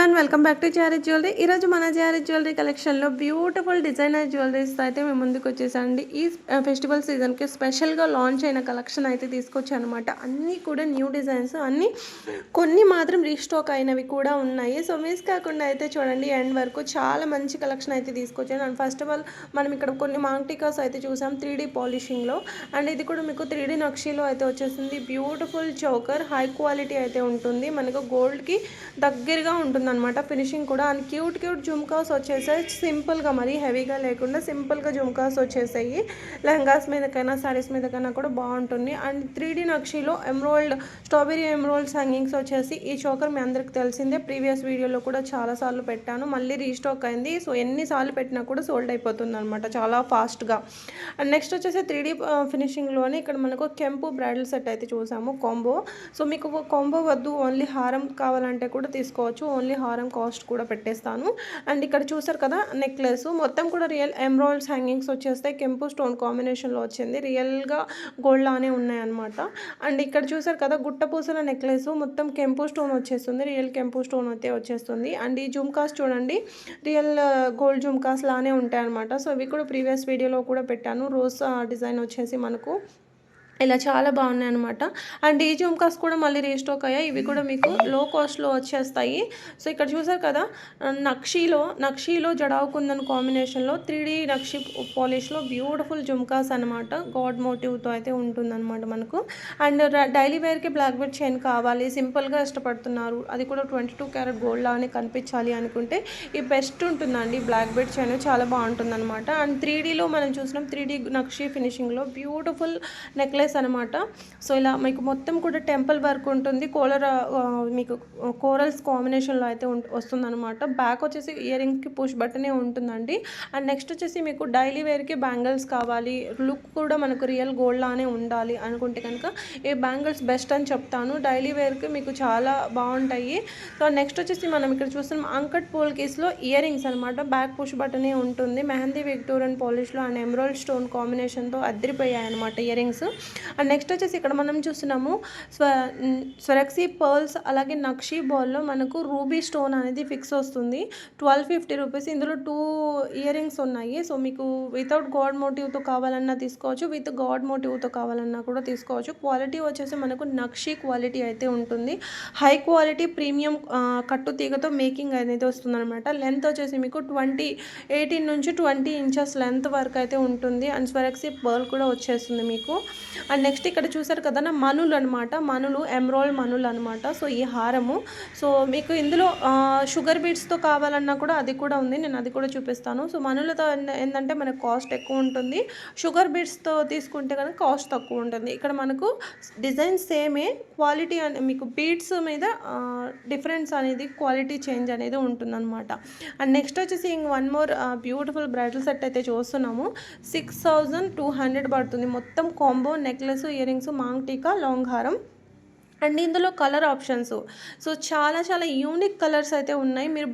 Everyone welcome back to Jarett jewellery. ఈరోజు మన Jarett jewellery కలెక్షన్లో బ్యూటిఫుల్ డిజైనర్ జ్యువెలరీస్తో అయితే మేము ముందుకు వచ్చేసండి. ఈ ఫెస్టివల్ సీజన్కి స్పెషల్గా లాంచ్ అయిన కలెక్షన్ అయితే తీసుకొచ్చాను అనమాట. అన్నీ కూడా న్యూ డిజైన్స్, అన్నీ కొన్ని మాత్రం రీస్టాక్ అయినవి కూడా ఉన్నాయి. సో మిస్ కాకుండా అయితే చూడండి ఎండ్ వరకు. చాలా మంచి కలెక్షన్ అయితే తీసుకొచ్చాను. అండ్ ఫస్ట్ ఆఫ్ ఆల్ మనం ఇక్కడ కొన్ని మాంగ్టికాస్ అయితే చూసాం 3D పాలిషింగ్లో. అండ్ ఇది కూడా మీకు 3D నక్షీలో అయితే వచ్చేసింది. బ్యూటిఫుల్ చోకర్, హై క్వాలిటీ అయితే ఉంటుంది. మనకు గోల్డ్కి దగ్గరగా ఉంటుందన్నమాట ఫినిషింగ్ కూడా. అండ్ క్యూట్ జుమ్కాస్ వచ్చేసాయి సింపుల్గా, మరీ హెవీగా లేకుండా సింపుల్గా జుమ్కాస్ వచ్చేసాయి. లెహంగాస్ మీదకైనా శారీస్ మీదకైనా కూడా బాగుంటుంది. అండ్ 3D నక్షీలో ఎమ్రోల్డ్, స్ట్రాబెరీ ఎమ్రోల్డ్స్ హ్యాంగింగ్స్ వచ్చేసి ఈ చోకర్ మీ అందరికి తెలిసిందే. ప్రీవియస్ వీడియోలో కూడా చాలాసార్లు పెట్టాను, మళ్ళీ రీస్టాక్ అయింది. సో ఎన్నిసార్లు పెట్టినా కూడా సోల్డ్ అయిపోతుంది అనమాట చాలా ఫాస్ట్గా. అండ్ నెక్స్ట్ వచ్చేసి 3D ఫినిషింగ్లోనే ఇక్కడ మనకు కెంపు బ్రైడల్ సెట్ అయితే చూసాము కాంబో. సో మీకు కాంబో వద్దు, ఓన్లీ హారం కావాలంటే కూడా తీసుకోవచ్చు. ఓన్లీ హారం కాస్ట్ కూడా పెట్టేస్తాను. అండ్ ఇక్కడ చూసారు కదా నెక్లెస్ మొత్తం కూడా రియల్ ఎమ్రాయిల్స్ హ్యాంగింగ్స్ వచ్చేస్తాయి. కెంపు స్టోన్ కాంబినేషన్లో వచ్చింది. రియల్గా గోల్డ్ లానే ఉన్నాయన్నమాట. అండ్ ఇక్కడ చూసారు కదా గుట్ట పూసల నెక్లెస్ మొత్తం కెంపు స్టోన్ వచ్చేస్తుంది. రియల్ కెంపు స్టోన్ అయితే వచ్చేస్తుంది. అండ్ ఈ జుమ్కాస్ చూడండి రియల్ గోల్డ్ జుమ్కాస్ లానే ఉంటాయి అనమాట. సో ఇవి కూడా ప్రీవియస్ వీడియోలో కూడా పెట్టాను. రోజ్ డిజైన్ వచ్చేసి మనకు ఇలా చాలా బాగున్నాయి అనమాట. అండ్ ఈ జుమ్కాస్ కూడా మళ్ళీ రీస్టాక్ అయ్యాయి. ఇవి కూడా మీకు లో కాస్ట్లో వచ్చేస్తాయి. సో ఇక్కడ చూసారు కదా నక్షీలో జడావు కుందన్ కాంబినేషన్లో 3D నక్షి పాలిష్లో బ్యూటిఫుల్ జుమ్కాస్ అనమాట. గాడ్ మోటివ్తో అయితే ఉంటుందన్నమాట మనకు. అండ్ డైలీ వేర్కి బ్లాక్ బెడ్ చైన్ కావాలి, సింపుల్గా ఇష్టపడుతున్నారు, అది కూడా 22 క్యారెట్ గోల్డ్ లానే కనిపించాలి అనుకుంటే ఈ బెస్ట్ ఉంటుందండి. బ్లాక్ బెడ్ చైన్ చాలా బాగుంటుంది అనమాట. అండ్ 3Dలో మనం చూసినాం 3D నక్షి ఫినిషింగ్లో బ్యూటిఫుల్ నెక్లెస్ అనమాట. సో ఇలా మీకు మొత్తం కూడా టెంపుల్ వర్క్ ఉంటుంది. మీకు కోరల్స్ కాంబినేషన్లో అయితే వస్తుందన్నమాట. బ్యాక్ వచ్చేసి ఇయర్ రింగ్కి పుష్ బటనే ఉంటుందండి. అండ్ నెక్స్ట్ వచ్చేసి మీకు డైలీ వేర్కి బ్యాంగిల్స్ కావాలి, లుక్ కూడా మనకు రియల్ గోల్డ్ లానే ఉండాలి అనుకుంటే కనుక ఈ బ్యాంగిల్స్ బెస్ట్ అని చెప్తాను. డైలీ వేర్కి మీకు చాలా బాగుంటాయి. సో నెక్స్ట్ వచ్చేసి మనం ఇక్కడ చూస్తున్నాం అంకట్ పోల్ కేస్లో ఇయర్ రింగ్స్ అనమాట. బ్యాక్ పుష్ బటనే ఉంటుంది. మెహందీ విక్టోరియన్ పాలిష్లో అండ్ ఎమరాల్డ్ స్టోన్ కాంబినేషన్తో అద్దరిపోయాయి అనమాట ఇయర్ రింగ్స్. అండ్ నెక్స్ట్ వచ్చేసి ఇక్కడ మనం చూస్తున్నాము స్వరక్సీ పర్ల్స్ అలాగే నక్షీ బాల్లో మనకు రూబీ స్టోన్ అనేది ఫిక్స్ వస్తుంది. 1250 రూపీస్. ఇందులో 2 ఇయర్ రింగ్స్ ఉన్నాయి. సో మీకు వితౌట్ గాడ్ మోటివ్తో కావాలన్నా తీసుకోవచ్చు, విత్ గాడ్ మోటివ్తో కావాలన్నా కూడా తీసుకోవచ్చు. క్వాలిటీ వచ్చేసి మనకు నక్షీ క్వాలిటీ అయితే ఉంటుంది. హై క్వాలిటీ ప్రీమియం కట్టు తీగతో మేకింగ్ అనేది వస్తుంది అనమాట. లెంత్ వచ్చేసి మీకు 18 నుంచి 20 ఇంచెస్ లెంత్ వరకు అయితే ఉంటుంది. అండ్ స్వరక్సీ పర్ల్ కూడా వచ్చేస్తుంది మీకు. అండ్ నెక్స్ట్ ఇక్కడ చూసారు కదా మనులు అనమాట. ఎమ్రాయిల్డ్ మనులు అనమాట. సో ఈ హారము, సో మీకు ఇందులో షుగర్ బీట్స్తో కావాలన్నా కూడా అది కూడా ఉంది, నేను అది కూడా చూపిస్తాను. సో మనులతో ఏంటంటే మనకు కాస్ట్ ఎక్కువ ఉంటుంది, షుగర్ బీట్స్తో తీసుకుంటే కనుక కాస్ట్ తక్కువ ఉంటుంది. ఇక్కడ మనకు డిజైన్ సేమే, క్వాలిటీ మీకు బీట్స్ మీద డిఫరెన్స్ అనేది క్వాలిటీ చేంజ్ అనేది ఉంటుందన్నమాట. అండ్ నెక్స్ట్ వచ్చేసి one more beautiful bridal set అయితే చూస్తున్నాము. 6200 పడుతుంది. మొత్తం combo necklace, earrings, maang tikka, long హారం. అండ్ ఇందులో కలర్ ఆప్షన్స్ సో చాలా యూనిక్ కలర్స్ అయితే ఉన్నాయి. మీరు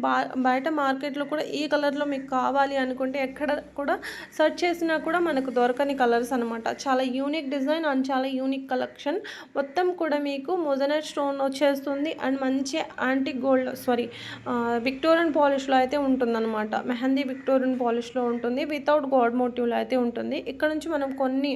బయట మార్కెట్లో కూడా ఈ కలర్లో మీకు కావాలి అనుకుంటే ఎక్కడ కూడా సెర్చ్ చేసినా కూడా మనకు దొరకని కలర్స్ అనమాట. చాలా యూనిక్ డిజైన్ అండ్ చాలా యూనిక్ కలెక్షన్. మొత్తం కూడా మీకు మొజనైట్ స్టోన్ వచ్చేస్తుంది. అండ్ మంచి యాంటిక్ గోల్డ్ విక్టోరియన్ పాలిష్లో అయితే ఉంటుందన్నమాట. మెహందీ విక్టోరియన్ పాలిష్లో ఉంటుంది, వితౌట్ గాడ్ మోటివ్లో అయితే ఉంటుంది. ఇక్కడ నుంచి మనం కొన్ని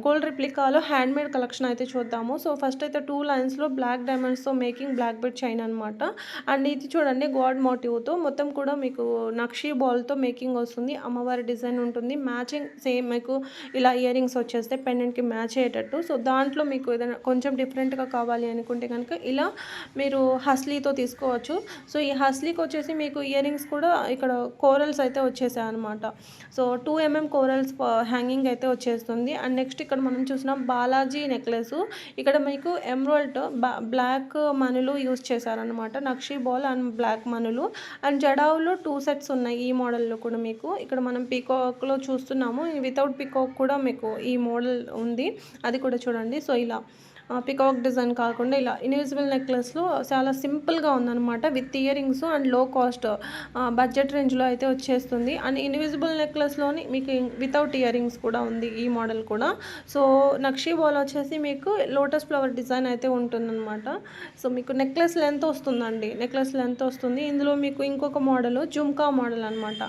గోల్డ్ రిప్లికాలో హ్యాండ్మేడ్ కలెక్షన్ అయితే చూద్దాము. సో ఫస్ట్ అయితే 2 లైన్స్లో బ్లాక్ డైమండ్స్తో మేకింగ్ బ్లాక్ బెడ్ చైన్ అనమాట. అండ్ ఇది చూడండి గాడ్ మోటివ్తో మొత్తం కూడా మీకు నక్షీ బాల్తో మేకింగ్ వస్తుంది. అమ్మవారి డిజైన్ ఉంటుంది. మ్యాచింగ్ సేమ్ మీకు ఇలా ఇయర్ రింగ్స్ వచ్చేస్తే పెండెంట్కి మ్యాచ్ అయ్యేటట్టు. సో దాంట్లో మీకు ఏదైనా కొంచెం డిఫరెంట్గా కావాలి అనుకుంటే కనుక ఇలా మీరు హస్లీతో తీసుకోవచ్చు. సో ఈ హస్లీకి వచ్చేసి మీకు ఇయర్ రింగ్స్ కూడా ఇక్కడ కోరల్స్ అయితే వచ్చేసాయి అనమాట. సో 2 mm కోరల్స్ హ్యాంగింగ్ అయితే వచ్చేస్తుంది. అండ్ నెక్స్ట్ ఇక్కడ మనం చూసినాం బాలాజీ నెక్లెస్. ఇక్కడ మీకు ఎమ్రాల్డ్ బ్లాక్ మనులు యూస్ చేశారనమాట. నక్షీ బాల్ అండ్ బ్లాక్ మనులు. అండ్ జడావులో 2 సెట్స్ ఉన్నాయి ఈ మోడల్లో కూడా మీకు. ఇక్కడ మనం పీకాక్లో చూస్తున్నాము, వితౌట్ పీకాక్ కూడా మీకు ఈ మోడల్ ఉంది, అది కూడా చూడండి. సో ఇలా పికాక్ డిజైన్ కాకుండా ఇలా ఇన్విజిబుల్ నెక్లెస్లో చాలా సింపుల్గా ఉందన్నమాట. విత్ ఇయర్ రింగ్స్ అండ్ లో కాస్ట్ బడ్జెట్ రేంజ్లో అయితే వచ్చేస్తుంది. అండ్ ఇన్విజిబుల్ నెక్లెస్లోని మీకు వితౌట్ ఇయర్ రింగ్స్ కూడా ఉంది ఈ మోడల్ కూడా. సో నక్షీ బాల్ వచ్చేసి మీకు లోటస్ ఫ్లవర్ డిజైన్ అయితే ఉంటుందన్నమాట. సో మీకు నెక్లెస్ లెంత్ వస్తుందండి, నెక్లెస్ లెంత్ వస్తుంది. ఇందులో మీకు ఇంకొక మోడల్ జుమ్కా మోడల్ అనమాట.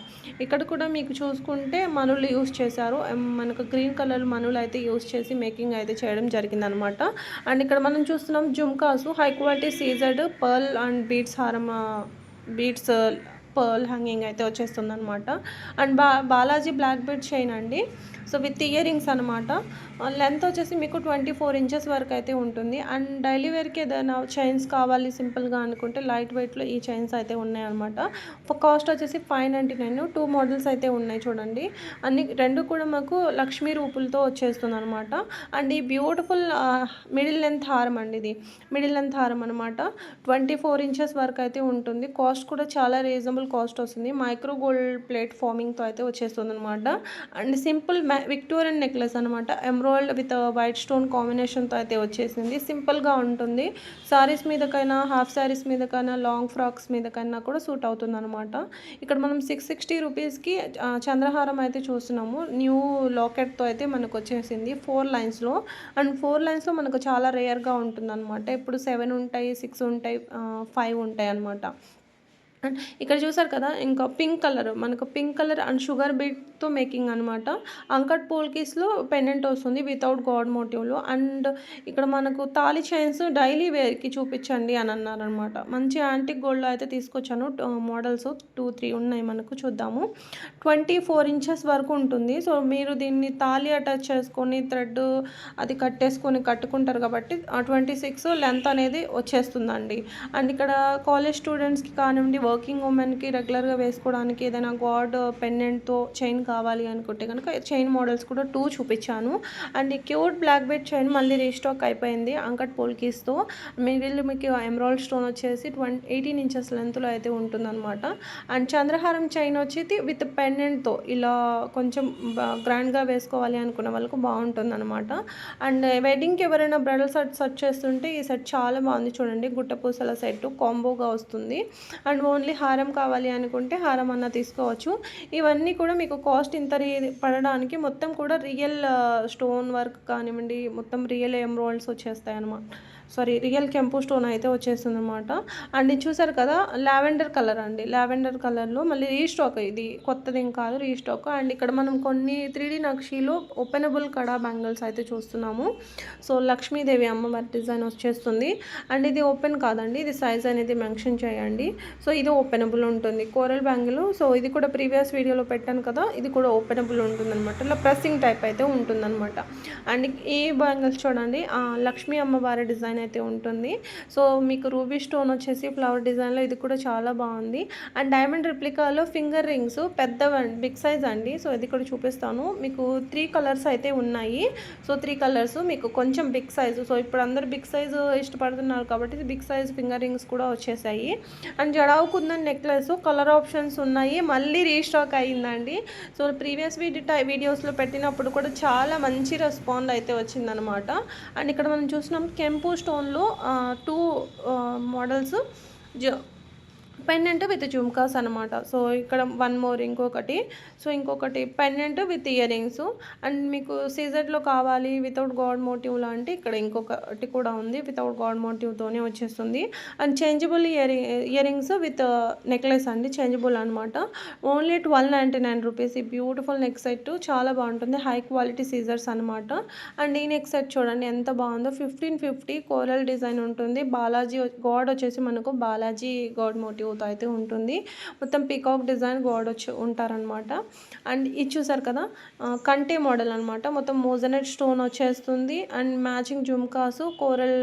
ఇక్కడ కూడా మీకు చూసుకుంటే మనులు యూస్ చేశారు. మనకు గ్రీన్ కలర్ మనులు అయితే యూస్ చేసి మేకింగ్ అయితే చేయడం జరిగిందనమాట. అండ్ ఇక్కడ మనం చూస్తున్నాం జుమ్కాసు హై క్వాలిటీ సీజర్డ్ పర్ల్ అండ్ బీడ్స్ హారం, బీడ్స్ పర్ల్ హ్యాంగింగ్ అయితే వచ్చేస్తుంది అనమాట. And Balaji black bead chain అండి. సో విత్ ఇయర్ రింగ్స్ అనమాట. లెంత్ వచ్చేసి మీకు 24 ఇంచెస్ వరకు అయితే ఉంటుంది. అండ్ డైలీ వేర్కి ఏదైనా చైన్స్ కావాలి సింపుల్గా అనుకుంటే లైట్ వెయిట్లో ఈ చైన్స్ అయితే ఉన్నాయన్నమాట. కాస్ట్ వచ్చేసి 599. 2 మోడల్స్ అయితే ఉన్నాయి చూడండి. రెండు కూడా మాకు లక్ష్మీ రూపులతో వచ్చేస్తుంది అనమాట. అండ్ ఈ బ్యూటిఫుల్ మిడిల్ లెంత్ హారం అండి, ఇది మిడిల్ లెంత్ హారం అనమాట. 24 ఇంచెస్ వరకు అయితే ఉంటుంది. కాస్ట్ కూడా చాలా రీజనబుల్ కాస్ట్ వస్తుంది. మైక్రో గోల్డ్ ప్లేట్ ఫార్మింగ్తో అయితే వచ్చేస్తుంది అనమాట. అండ్ సింపుల్ విక్టోరియన్ నెక్లెస్ అనమాట. ఎమ్రాయిల్డ్ విత్ వైట్ స్టోన్ కాంబినేషన్తో అయితే వచ్చేసింది. సింపుల్గా ఉంటుంది. సారీస్ మీదకైనా, హాఫ్ సారీస్ మీదకైనా, లాంగ్ ఫ్రాక్స్ మీదకైనా కూడా సూట్ అవుతుంది అనమాట. ఇక్కడ మనం 660 రూపీస్కి చంద్రహారం అయితే చూస్తున్నాము. న్యూ లాకెట్తో అయితే మనకు వచ్చేసింది 4 లైన్స్లో. అండ్ 4 లైన్స్లో మనకు చాలా రేర్గా ఉంటుంది అనమాట. ఇప్పుడు 7 ఉంటాయి, 6 ఉంటాయి, 5 ఉంటాయి అనమాట. అండ్ ఇక్కడ చూసారు కదా, ఇంకా పింక్ కలర్, మనకు పింక్ కలర్ అండ్ షుగర్ బీట్తో మేకింగ్ అనమాట. అంకట్ పోల్కీస్లో పెండెంట్ వస్తుంది వితౌట్ గాడ్ మోటివ్లో. అండ్ ఇక్కడ మనకు తాళి చైన్స్ డైలీ వేర్కి చూపించండి అని అన్నారనమాట. మంచి యాంటిక్ గోల్డ్లో అయితే తీసుకొచ్చాను. మోడల్స్ 2-3 ఉన్నాయి మనకు, చూద్దాము. 24 ఇంచెస్ వరకు ఉంటుంది. సో మీరు దీన్ని తాళి అటాచ్ చేసుకొని థ్రెడ్ అది కట్టేసుకొని కట్టుకుంటారు కాబట్టి 26 లెంత్ అనేది వచ్చేస్తుందండి. అండ్ ఇక్కడ కాలేజ్ స్టూడెంట్స్కి కానివ్వండి, వర్కింగ్ ఉమెన్కి రెగ్యులర్గా వేసుకోవడానికి ఏదైనా గాడ్ పెండెంట్తో చైన్ కావాలి అనుకుంటే కనుక చైన్ మోడల్స్ కూడా 2 చూపించాను. అండ్ ఈ క్యూట్ బ్లాక్ బెడ్ చైన్ మళ్ళీ రీస్టాక్ అయిపోయింది అంకట్ పోల్కీస్తో. మిడిల్ మీకు ఎమరాల్డ్ స్టోన్ వచ్చేసి 18 ఇంచెస్ లెంత్లో అయితే ఉంటుందన్నమాట. అండ్ చంద్రహారం చైన్ వచ్చేది విత్ పెండెంట్తో ఇలా కొంచెం గ్రాండ్గా వేసుకోవాలి అనుకున్న వాళ్ళకు బాగుంటుంది అనమాట. అండ్ వెడ్డింగ్కి ఎవరైనా బ్రైడల్ సెట్ చేస్తుంటే ఈ సెట్ చాలా బాగుంది చూడండి. గుట్టపూసల సెట్ కాంబోగా వస్తుంది. అండ్ ఓన్లీ హారం కావాలి అనుకుంటే హారం అన్న తీసుకోవచ్చు. ఇవన్నీ కూడా మీకు కాస్ట్ ఇంత పడడానికి మొత్తం కూడా రియల్ స్టోన్ వర్క్ కానివ్వండి, మొత్తం రియల్ ఎమరాల్డ్స్ వచ్చేస్తాయి అన్నమాట. రియల్ కెంపు స్టోన్ అయితే వచ్చేస్తుంది అనమాట. అండ్ ఇది చూసారు కదా, లావెండర్ కలర్ అండి. లావెండర్ కలర్లో మళ్ళీ రీస్టాక్, ఇది కొత్తది ఏం కాదు, రీస్టాక్. అండ్ ఇక్కడ మనం కొన్ని 3D నక్షీలో ఓపెనబుల్ కడా బ్యాంగిల్స్ అయితే చూస్తున్నాము. సో లక్ష్మీదేవి అమ్మవారి డిజైన్ వచ్చేస్తుంది. అండ్ ఇది ఓపెన్ కాదండి, ఇది సైజ్ అనేది మెన్షన్ చేయండి. సో ఇది ఓపెనబుల్ ఉంటుంది, కోరల్ బ్యాంగిల్. సో ఇది కూడా ప్రీవియస్ వీడియోలో పెట్టాను కదా, ఇది కూడా ఓపెనబుల్ ఉంటుంది అనమాట. ఇలా ప్రెస్సింగ్ టైప్ అయితే ఉంటుందన్నమాట. అండ్ ఈ బ్యాంగిల్స్ చూడండి, లక్ష్మీ అమ్మవారి డిజైన్ అయితే ఉంటుంది. సో మీకు రూబీ స్టోన్ వచ్చేసి ఫ్లవర్ డిజైన్లో, ఇది కూడా చాలా బాగుంది. అండ్ డైమండ్ రిప్లికాలో ఫింగర్ రింగ్స్ పెద్ద బిగ్ సైజ్ అండి. సో ఇది కూడా చూపిస్తాను మీకు. 3 కలర్స్ అయితే ఉన్నాయి. సో 3 కలర్స్ మీకు కొంచెం బిగ్ సైజు. సో ఇప్పుడు అందరు బిగ్ సైజు ఇష్టపడుతున్నారు కాబట్టి బిగ్ సైజ్ ఫింగర్ రింగ్స్ కూడా వచ్చేసాయి. And jadau kundan necklace colour options ఉన్నాయి, మళ్ళీ రీస్టాక్ అయ్యిందండి. సో ప్రీవియస్ వీడియోస్లో పెట్టినప్పుడు కూడా చాలా మంచి రెస్పాండ్ అయితే వచ్చిందనమాట. అండ్ ఇక్కడ మనం చూసినాం కెంపు స్టోన్లో 2 మోడల్స్ పెండెంట్ విత్ జుమ్కాస్ అనమాట. సో ఇక్కడ 1 మోర్ ఇంకొకటి pendant with earrings. And మీకు సీజెడ్లో కావాలి వితౌట్ గాడ్ మోటివ్లో అంటే ఇక్కడ ఇంకొకటి కూడా ఉంది, వితౌట్ గాడ్ మోటివ్తోనే వచ్చేస్తుంది. And changeable ear rings with necklace అండి, చేంజబుల్ అనమాట. Only 1299 rupees. ఈ బ్యూటిఫుల్ నెక్ సెట్ చాలా బాగుంటుంది, హై క్వాలిటీ సీజర్స్ అనమాట. అండ్ ఈ నెక్ సెట్ చూడండి ఎంత బాగుందో. 1550 కోరల్ డిజైన్ ఉంటుంది. బాలాజీ గాడ్ వచ్చేసి మనకు బాలాజీ గాడ్ మోటివ్ అయితే ఉంటుంది. మొత్తం పీకాక్ డిజైన్ గాడ్ వచ్చి ఉంటారనమాట. అండ్ ఇది చూసారు కదా, కంటే మోడల్ అనమాట. మొత్తం మోజనెట్ స్టోన్ వచ్చేస్తుంది. And matching jhumkas coral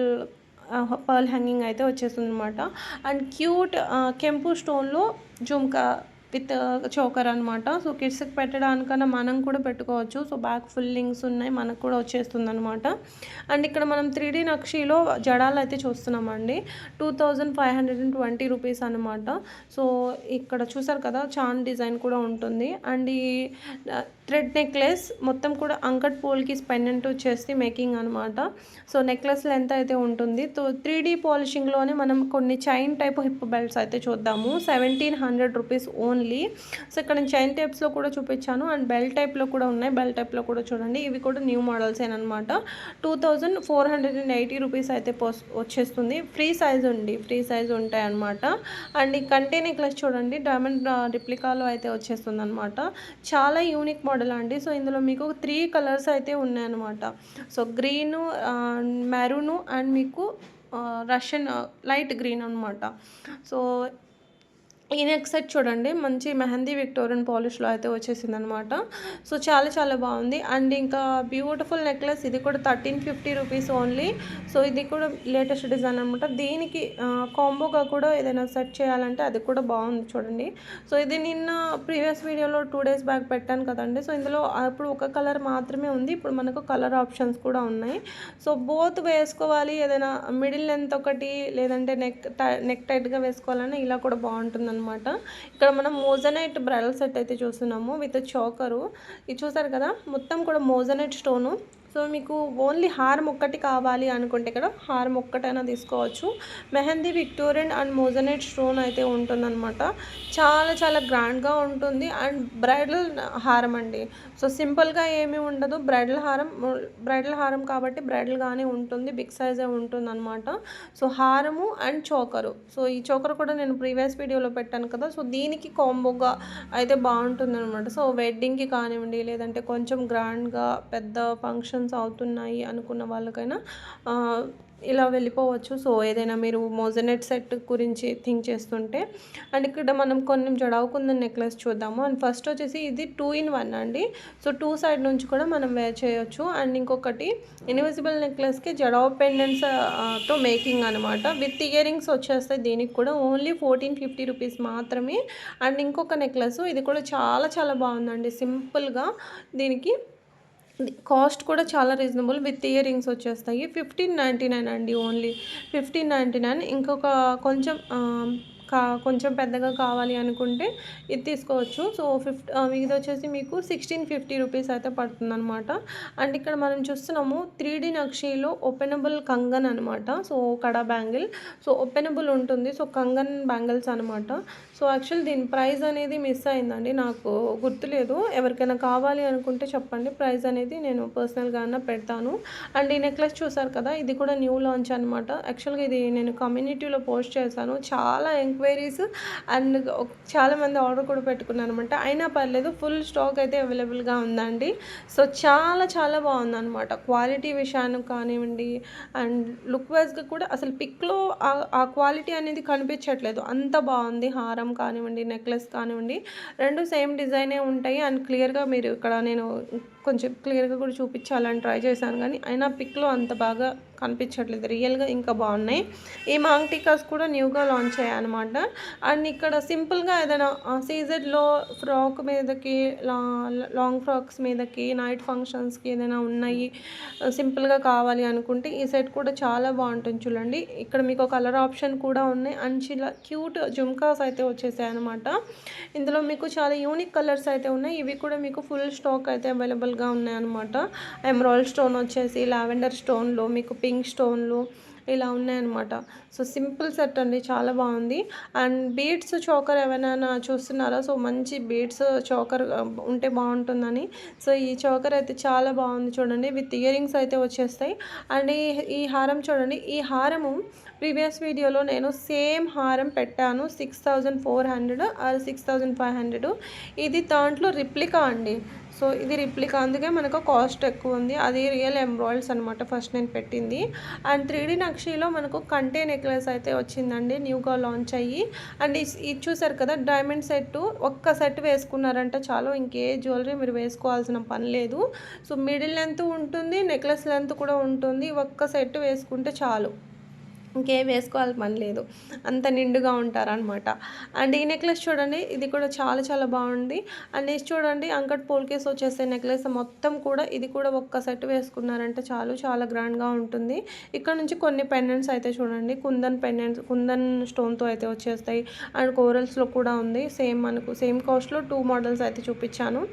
pearl hanging అయితే వచ్చేస్తుంది అనమాట. అండ్ క్యూట్ కెంపు స్టోన్లో జుమ్కా విత్ చోకర్ అనమాట. సో కిడ్స్కి పెట్టడానికన్నా మనం కూడా పెట్టుకోవచ్చు. సో బ్యాక్ ఫుల్లింగ్స్ ఉన్నాయి, మనకు కూడా వచ్చేస్తుంది అనమాట. అండ్ ఇక్కడ మనం 3D నక్షీలో జడాలు అయితే చూస్తున్నామండి. 2520 రూపీస్ అనమాట. సో ఇక్కడ చూసారు కదా, చాన్ డిజైన్ కూడా ఉంటుంది. అండ్ ఈ థ్రెడ్ నెక్లెస్ మొత్తం కూడా అంకట్ పోల్కి పెండెంట్ వచ్చేసి మేకింగ్ అనమాట. సో నెక్లెస్ లెంత్ అయితే ఉంటుంది. సో 3D పాలిషింగ్లోనే మనం కొన్ని చైన్ టైప్ హిప్ బెల్ట్స్ అయితే చూద్దాము. 1700 రూపీస్ ఓన్లీ. సో ఇక్కడ నేను చైన్ టైప్స్లో కూడా చూపించాను అండ్ బెల్ టైప్లో కూడా ఉన్నాయి. బెల్ టైప్లో కూడా చూడండి, ఇవి కూడా న్యూ మోడల్స్ అనమాట. 2480 రూపీస్ అయితే వచ్చేస్తుంది. ఫ్రీ సైజ్ ఉంటాయి అనమాట. అండ్ ఈ కంటే నెక్లెస్ చూడండి, డైమండ్ రిప్లికాలో అయితే వచ్చేస్తుంది అనమాట. చాలా యూనిక్ మోడల్ అండి. సో ఇందులో మీకు 3 కలర్స్ అయితే ఉన్నాయన్నమాట. సో గ్రీను, మెరూను అండ్ మీకు రష్యన్ లైట్ గ్రీన్ అనమాట. సో ఈ నెక్ సెట్ చూడండి, మంచి మెహందీ విక్టోరియన్ పాలిష్లో అయితే వచ్చేసింది అనమాట. సో చాలా చాలా బాగుంది. అండ్ ఇంకా బ్యూటిఫుల్ నెక్లెస్, ఇది కూడా 1350 రూపీస్ ఓన్లీ. సో ఇది కూడా లేటెస్ట్ డిజైన్ అనమాట. దీనికి కాంబోగా కూడా ఏదైనా సెట్ చేయాలంటే అది కూడా బాగుంది చూడండి. సో ఇది నిన్న ప్రీవియస్ వీడియోలో 2 డేస్ బ్యాక్ పెట్టాను కదండి. సో ఇందులో అప్పుడు ఒక కలర్ మాత్రమే ఉంది, ఇప్పుడు మనకు కలర్ ఆప్షన్స్ కూడా ఉన్నాయి. సో బోత్ వేసుకోవాలి, ఏదైనా మిడిల్ లెంత్ ఒకటి లేదంటే నెక్ టైట్గా వేసుకోవాలని ఇలా కూడా బాగుంటుంది అనమాట. ఇక్కడ మనం మోజనైట్ బ్రైడల్ సెట్ అయితే చూస్తున్నాము విత్ చోకరు. ఇది చూసారు కదా, మొత్తం కూడా మోజనైట్ స్టోను. సో మీకు ఓన్లీ హారం ఒక్కటి కావాలి అనుకుంటే ఇక్కడ హారం ఒక్కటైనా తీసుకోవచ్చు. Mehndi Victorian and moissanite stone అయితే ఉంటుందన్నమాట. చాలా చాలా గ్రాండ్గా ఉంటుంది. అండ్ బ్రైడల్ హారం అండి. సో సింపుల్గా ఏమీ ఉండదు. బ్రైడల్ హారం కాబట్టి బ్రైడల్గానే ఉంటుంది, బిగ్ సైజే ఉంటుందన్నమాట. సో హారము అండ్ చోకరు. సో ఈ చోకర్ కూడా నేను ప్రీవియస్ వీడియోలో పెట్టాను కదా. సో దీనికి కాంబోగా అయితే బాగుంటుంది అనమాట. సో వెడ్డింగ్కి కానివ్వండి, లేదంటే కొంచెం గ్రాండ్గా పెద్ద ఫంక్షన్ అవుతున్నాయి అనుకున్న వాళ్ళకైనా ఇలా వెళ్ళిపోవచ్చు. సో ఏదైనా మీరు మోజనెట్ సెట్ గురించి థింక్ చేస్తుంటే. అండ్ ఇక్కడ మనం కొన్ని జడవుకుందని నెక్లెస్ చూద్దాము. అండ్ ఫస్ట్ వచ్చేసి ఇది 2 in 1 అండి. సో 2 సైడ్ నుంచి కూడా మనం వేర్ చేయొచ్చు. అండ్ ఇంకొకటి ఇన్విజిబుల్ నెక్లెస్కి జడవ పెండెంట్స్ తో మేకింగ్ అనమాట. విత్ ఇయర్ రింగ్స్ వచ్చేస్తాయి. దీనికి కూడా ఓన్లీ 1450 రూపీస్ మాత్రమే. అండ్ ఇంకొక నెక్లెస్, ఇది కూడా చాలా చాలా బాగుందండి. సింపుల్గా దీనికి కాస్ట్ కూడా చాలా రీజనబుల్. విత్ ఇయర్ రింగ్స్ వచ్చేస్తాయి. 1599 అండి, ఓన్లీ 1599. ఇంకొక కొంచెం పెద్దగా కావాలి అనుకుంటే ఇది తీసుకోవచ్చు. సో ఇది వచ్చేసి మీకు 1650 రూపీస్ అయితే పడుతుంది అనమాట. అండ్ ఇక్కడ మనం చూస్తున్నాము 3D నక్షీలో ఓపెనబుల్ కంగన్ అనమాట. సో కడా బ్యాంగిల్, సో ఓపెనబుల్ ఉంటుంది. సో కంగన్ బ్యాంగిల్స్ అనమాట. సో యాక్చువల్ దీని ప్రైస్ అనేది మిస్ అయిందండి, నాకు గుర్తులేదు. ఎవరికైనా కావాలి అనుకుంటే చెప్పండి, ప్రైస్ అనేది నేను పర్సనల్గా పెడతాను. అండ్ ఈ నెక్లెస్ చూసారు కదా, ఇది కూడా న్యూ లాంచ్ అనమాట. యాక్చువల్గా ఇది నేను కమ్యూనిటీలో పోస్ట్ చేశాను. చాలా ఎంక్వైరీస్ అండ్ చాలామంది ఆర్డర్ కూడా పెట్టుకున్నాను అనమాట. అయినా పర్లేదు, ఫుల్ స్టాక్ అయితే అవైలబుల్గా ఉందండి. సో చాలా చాలా బాగుందన్నమాట. క్వాలిటీ విషయానికి కానివ్వండి అండ్ లుక్ వైజ్గా కూడా అసలు పిక్లో ఆ క్వాలిటీ అనేది కనిపించట్లేదు, అంత బాగుంది. హారం కానివ్వండి, నెక్లెస్ కానివ్వండి, రెండు సేమ్ డిజైనే ఉంటాయి. అండ్ క్లియర్గా మీరు ఇక్కడ నేను కొంచెం క్లియర్గా కూడా చూపించాలని ట్రై చేశాను, కానీ అయినా పిక్లో అంత బాగా కనిపించట్లేదు. రియల్గా ఇంకా బాగున్నాయి. ఈ మాంగ్ టీకాస్ కూడా న్యూగా లాంచ్ అయ్యాయి అనమాట. అండ్ ఇక్కడ సింపుల్గా ఏదైనా సీజన్లో ఫ్రాక్ మీదకి, లాంగ్ ఫ్రాక్స్ మీదకి, నైట్ ఫంక్షన్స్కి ఏదైనా ఉన్నాయి సింపుల్గా కావాలి అనుకుంటే ఈ సెట్ కూడా చాలా బాగుంటుంది. చూడండి, ఇక్కడ మీకు కలర్ ఆప్షన్ కూడా ఉన్నాయి. అండ్ ఇలా క్యూట్ జుమ్కాస్ అయితే వచ్చేసాయి అనమాట. ఇందులో మీకు చాలా యూనిక్ కలర్స్ అయితే ఉన్నాయి. ఇవి కూడా మీకు ఫుల్ స్టాక్ అయితే అవైలబుల్గా ఉన్నాయన్నమాట. ఎమరాల్డ్ స్టోన్ వచ్చేసి లావెండర్ స్టోన్లో, మీకు పింక్ స్టోన్లు ఇలా ఉన్నాయన్నమాట. సో సింపుల్ సెట్ అండి, చాలా బాగుంది. అండ్ బీడ్స్ చోకర్ ఏమైనా చూస్తున్నారా? సో మంచి బీడ్స్ చోకర్ ఉంటే బాగుంటుందని. సో ఈ చోకర్ అయితే చాలా బాగుంది చూడండి, విత్ ఇయర్ రింగ్స్ అయితే వచ్చేస్తాయి. అండ్ ఈ హారం చూడండి, ఈ హారము ప్రీవియస్ వీడియోలో నేను సేమ్ హారం పెట్టాను 6400 ఆర్ 6500. ఇది దాంట్లో రిప్లికా అండి. సో ఇది రిప్లికా, అందుకే మనకు కాస్ట్ ఎక్కువ ఉంది. అది రియల్ ఎంబ్రాయిడ్స్ అనమాట ఫస్ట్ నేను పెట్టింది. అండ్ 3D నక్షీలో మనకు కంటే నెక్లెస్ అయితే వచ్చిందండి, న్యూగా లాంచ్ అయ్యి. అండ్ ఇది చూసారు కదా, డైమండ్ సెట్. ఒక్క సెట్ వేసుకున్నారంటే చాలు, ఇంకే జ్యువెలరీ మీరు వేసుకోవాల్సిన పని లేదు. సో మిడిల్ లెంత్ ఉంటుంది, నెక్లెస్ లెంత్ కూడా ఉంటుంది. ఒక్క సెట్ వేసుకుంటే చాలు, ఇంకేం వేసుకోవాలి పని లేదు, అంత నిండుగా ఉంటారనమాట. అండ్ ఈ నెక్లెస్ చూడండి, ఇది కూడా చాలా చాలా బాగుంది. అండ్ ఇది చూడండి, అంకట్ పోల్కేస్ వచ్చేసే నెక్లెస్ మొత్తం కూడా. ఇది కూడా ఒక్క సెట్ వేసుకున్నారంటే చాలు, చాలా గ్రాండ్గా ఉంటుంది. ఇక్కడ నుంచి కొన్ని పెండెంట్స్ అయితే చూడండి, కుందన్ స్టోన్తో అయితే వచ్చేస్తాయి. అండ్ కోరల్స్లో కూడా ఉంది. మనకు సేమ్ కాస్ట్లో 2 మోడల్స్ అయితే చూపించాను.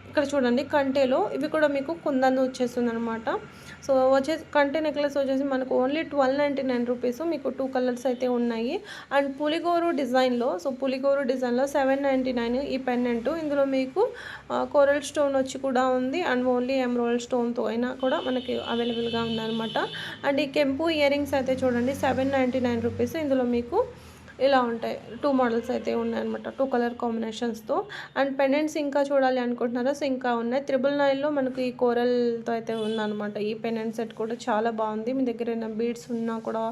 ఇక్కడ చూడండి కంటేలో ఇవి కూడా మీకు కుందన్ వచ్చేస్తుందనమాట. సో వచ్చేసి కంటే నెక్లెస్ వచ్చేసి మనకు ఓన్లీ 1299 రూపీస్. మీకు 2 కలర్స్ అయితే ఉన్నాయి. అండ్ పులిగోరు డిజైన్లో, సో పులిగోరు డిజైన్లో 799 ఈ పెండెంట్. ఇందులో మీకు కోరల్ స్టోన్ వచ్చి కూడా ఉంది. అండ్ ఓన్లీ ఎమరాల్డ్ స్టోన్తో అయినా కూడా మనకి అవైలబుల్గా ఉందన్నమాట. అండ్ ఈ కెంపు ఇయర్ రింగ్స్ అయితే చూడండి 799 రూపీస్. ఇందులో మీకు ఇలా ఉంటాయి. 2 మోడల్స్ అయితే ఉన్నాయన్నమాట, 2 కలర్ కాంబినేషన్స్తో. అండ్ పెండెంట్స్ ఇంకా చూడాలి అనుకుంటున్నారా, సో ఇంకా ఉన్నాయి. 999లో మనకు ఈ కోరల్తో అయితే ఉందన్నమాట. ఈ పెండెంట్ సెట్ కూడా చాలా బాగుంది. మీ దగ్గర ఏమైనా బీడ్స్ ఉన్నా కూడా,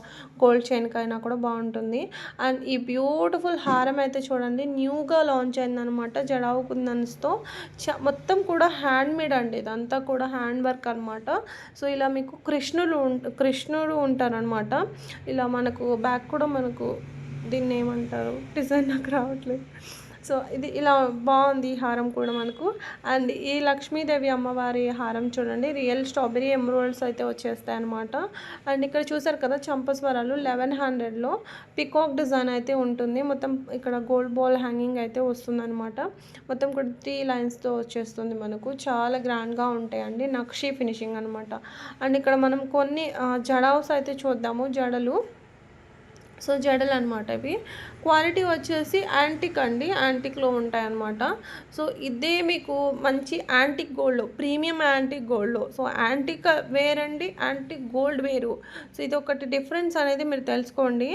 గోల్డ్ చైన్కి అయినా కూడా బాగుంటుంది. అండ్ ఈ బ్యూటిఫుల్ హారం అయితే చూడండి న్యూగా లాంచ్ అయిందనమాట, జడావు కుందన్స్తో. మొత్తం కూడా హ్యాండ్ మేడ్ అండి, ఇదంతా కూడా హ్యాండ్ వర్క్ అనమాట. సో ఇలా మీకు కృష్ణుడు ఉంటారనమాట. ఇలా మనకు బ్యాక్ కూడా మనకు దీన్ని ఏమంటారు, డిజైన్ నాకు రావట్లేదు. సో ఇది ఇలా బాగుంది ఈ హారం కూడా మనకు. అండ్ ఈ లక్ష్మీదేవి అమ్మవారి హారం చూడండి రియల్ స్ట్రాబెరీ ఎమరాల్డ్స్ అయితే వచ్చేస్తాయి అనమాట. అండ్ ఇక్కడ చూసారు కదా చంపస్వరాలు 1100లో పికాక్ డిజైన్ అయితే ఉంటుంది. మొత్తం ఇక్కడ గోల్డ్ బాల్ హ్యాంగింగ్ అయితే వస్తుందన్నమాట. మొత్తం కూడా 3 లైన్స్తో వచ్చేస్తుంది మనకు. చాలా గ్రాండ్గా ఉంటాయండి, నక్షి ఫినిషింగ్ అనమాట. అండ్ ఇక్కడ మనం కొన్ని జడావ్స్ అయితే చూద్దాము. జడలు, సో జడలు అనమాట. ఇవి క్వాలిటీ వచ్చేసి యాంటిక్ అండి, యాంటిక్లో ఉంటాయన్నమాట. సో ఇదే మీకు మంచి యాంటిక్ గోల్డ్లో, ప్రీమియం యాంటిక్ గోల్డ్లో. సో యాంటిక్ వేరండి, యాంటిక్ గోల్డ్ వేరు. సో ఇది ఒకటి డిఫరెన్స్ అనేది మీరు తెలుసుకోండి.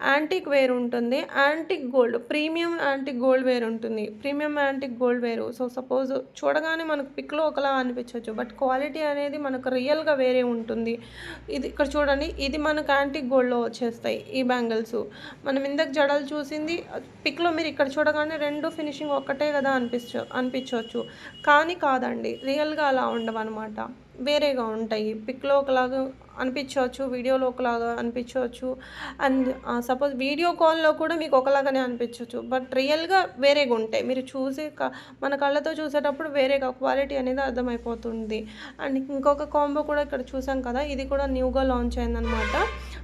యాంటిక్ వేరు ఉంటుంది, antique gold, premium antique gold వేరు ఉంటుంది, ప్రీమియం యాంటిక్ గోల్డ్ వేరు. సో సపోజ్ చూడగానే మనకు పిక్లో ఒకలా అనిపించవచ్చు, బట్ క్వాలిటీ అనేది మనకు రియల్గా వేరే ఉంటుంది. ఇది ఇక్కడ చూడండి, ఇది మనకు యాంటిక్ గోల్డ్లో వచ్చేస్తాయి ఈ బ్యాంగిల్స్. మనం ఇందాక జడలు చూసింది పిక్లో మీరు ఇక్కడ చూడగానే రెండు ఫినిషింగ్ ఒక్కటే కదా అనిపించవచ్చు, కానీ కాదండి, రియల్గా అలా ఉండవన్నమాట, వేరేగా ఉంటాయి. పిక్లో ఒకలాగా అనిపించవచ్చు, వీడియోలో ఒకలాగా అనిపించవచ్చు. అండ్ సపోజ్ వీడియో కాల్లో కూడా మీకు ఒకలాగానే అనిపించవచ్చు, బట్ రియల్గా వేరేగా ఉంటాయి. మీరు చూసి మన కళ్ళతో చూసేటప్పుడు వేరేగా క్వాలిటీ అనేది అర్థమైపోతుంది. అండ్ ఇంకొక కాంబో కూడా ఇక్కడ చూసాం కదా, ఇది కూడా న్యూగా లాంచ్ అయిందనమాట.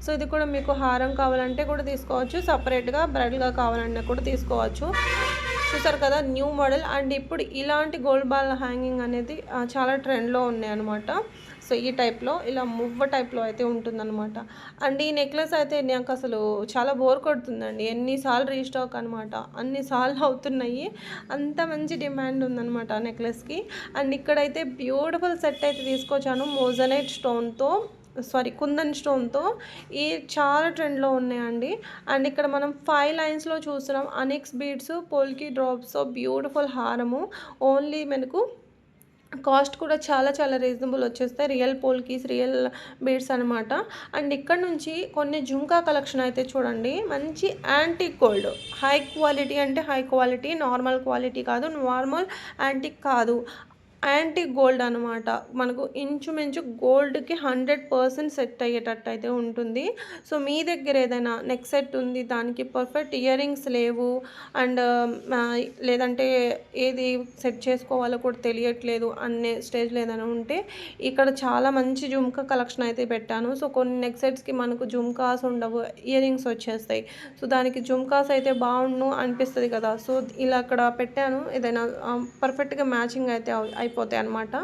సో ఇది కూడా మీకు హారం కావాలంటే కూడా తీసుకోవచ్చు, సపరేట్గా బ్రైడల్గా కావాలంటే కూడా తీసుకోవచ్చు. చూసారు కదా న్యూ మోడల్. అండ్ ఇప్పుడు ఇలాంటి గోల్డ్ బాల్ హ్యాంగింగ్ అనేది చాలా ట్రెండ్లో ఉన్నాయి అనమాట. సో ఈ టైప్లో ఇలా మువ్వ టైప్లో అయితే ఉంటుందన్నమాట. అండ్ ఈ నెక్లెస్ అయితే నాకు అసలు చాలా బోర్ కొడుతుందండి, ఎన్నిసార్లు రీస్టాక్ అనమాట, అన్నిసార్లు అవుతున్నాయి, అంత మంచి డిమాండ్ ఉందన్నమాట ఆ నెక్లెస్కి. అండ్ ఇక్కడైతే బ్యూటిఫుల్ సెట్ అయితే తీసుకొచ్చాను మోజనైట్ స్టోన్తో, కుందన్ స్టోన్తో. ఈ చాలా ట్రెండ్లో ఉన్నాయండి. అండ్ ఇక్కడ మనం 5 లైన్స్లో చూస్తున్నాం అనిక్స్ బీడ్స్, పోల్కి డ్రాప్స్, బ్యూటిఫుల్ హారము. ఓన్లీ మనకు కాస్ట్ కూడా చాలా చాలా రీజనబుల్ వచ్చేస్తాయి, రియల్ పోల్కీస్, రియల్ బీడ్స్ అనమాట. అండ్ ఇక్కడ నుంచి కొన్ని జుంకా కలెక్షన్ అయితే చూడండి, మంచి యాంటిక్ గోల్డ్, హై క్వాలిటీ అంటే హై క్వాలిటీ, నార్మల్ క్వాలిటీ కాదు, నార్మల్ యాంటిక్ కాదు, యాంటిక్ గోల్డ్ అనమాట. మనకు ఇంచుమించు గోల్డ్కి 100% సెట్ అయ్యేటట్టు అయితే ఉంటుంది. సో మీ దగ్గర ఏదైనా నెక్ సెట్ ఉంది, దానికి పర్ఫెక్ట్ ఇయర్ రింగ్స్ లేవు, అండ్ లేదంటే ఏది సెట్ చేసుకోవాలో కూడా తెలియట్లేదు అనే స్టేజ్లో ఏదైనా ఉంటే ఇక్కడ చాలా మంచి జుమ్కా కలెక్షన్ అయితే పెట్టాను. సో కొన్ని నెక్ సెట్స్కి మనకు జుమ్కాస్ ఉండవు, ఇయర్ రింగ్స్ వచ్చేస్తాయి. సో దానికి జుమ్కాస్ అయితే బాగుండు అనిపిస్తుంది కదా, సో ఇలా అక్కడ పెట్టాను. ఏదైనా పర్ఫెక్ట్గా మ్యాచింగ్ అయితే అయిపోతాయి అనమాట.